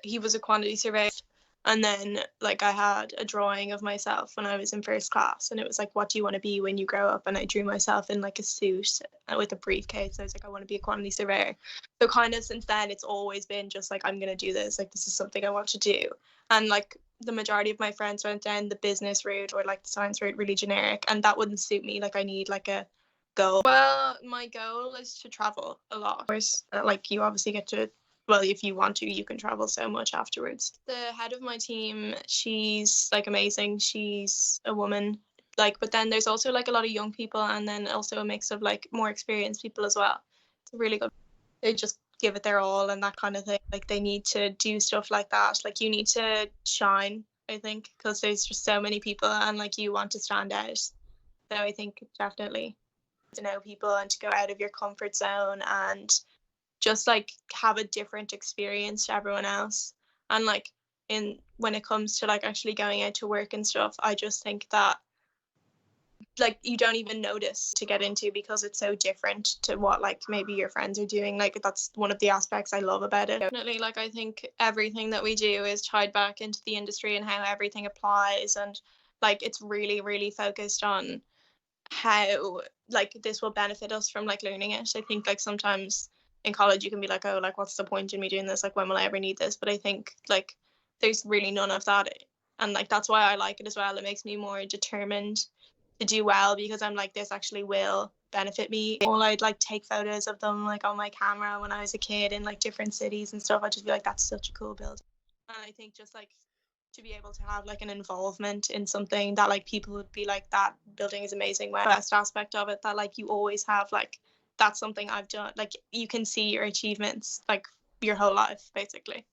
He was a quantity surveyor. And then like I had a drawing of myself when I was in first class, and it was like, what do you want to be when you grow up? And I drew myself in like a suit with a briefcase. I was like, I want to be a quantity surveyor. So kind of since then, it's always been just like, I'm going to do this. Like, this is something I want to do. And like the majority of my friends went down the business route or like the science route, really generic. And that wouldn't suit me. Like I need like a goal. Well, my goal is to travel a lot. Of course, like you obviously get to, well, if you want to, you can travel so much afterwards. The head of my team, she's like amazing. She's a woman. Like, but then there's also like a lot of young people, and then also a mix of like more experienced people as well. It's really good. They just give it their all and that kind of thing. Like they need to do stuff like that. Like you need to shine, I think, because there's just so many people and like you want to stand out. So I think definitely to know people and to go out of your comfort zone and just like have a different experience to everyone else. And like when it comes to like actually going out to work and stuff, I just think that like you don't even notice to get into because it's so different to what like maybe your friends are doing. Like that's one of the aspects I love about it. Definitely, like I think everything that we do is tied back into the industry and how everything applies, and like it's really really focused on how like this will benefit us from like learning it. I think like sometimes in college you can be like, oh, like what's the point in me doing this, like when will I ever need this? But I think like there's really none of that, and like that's why I like it as well. It makes me more determined to do well because I'm like, this actually will benefit me. Or I'd like take photos of them like on my camera when I was a kid in like different cities and stuff. I'd just be like, that's such a cool build. And I think just like to be able to have like an involvement in something that like people would be like, that building is amazing. Well, best aspect of it that like you always have like, that's something I've done. Like you can see your achievements like your whole life basically.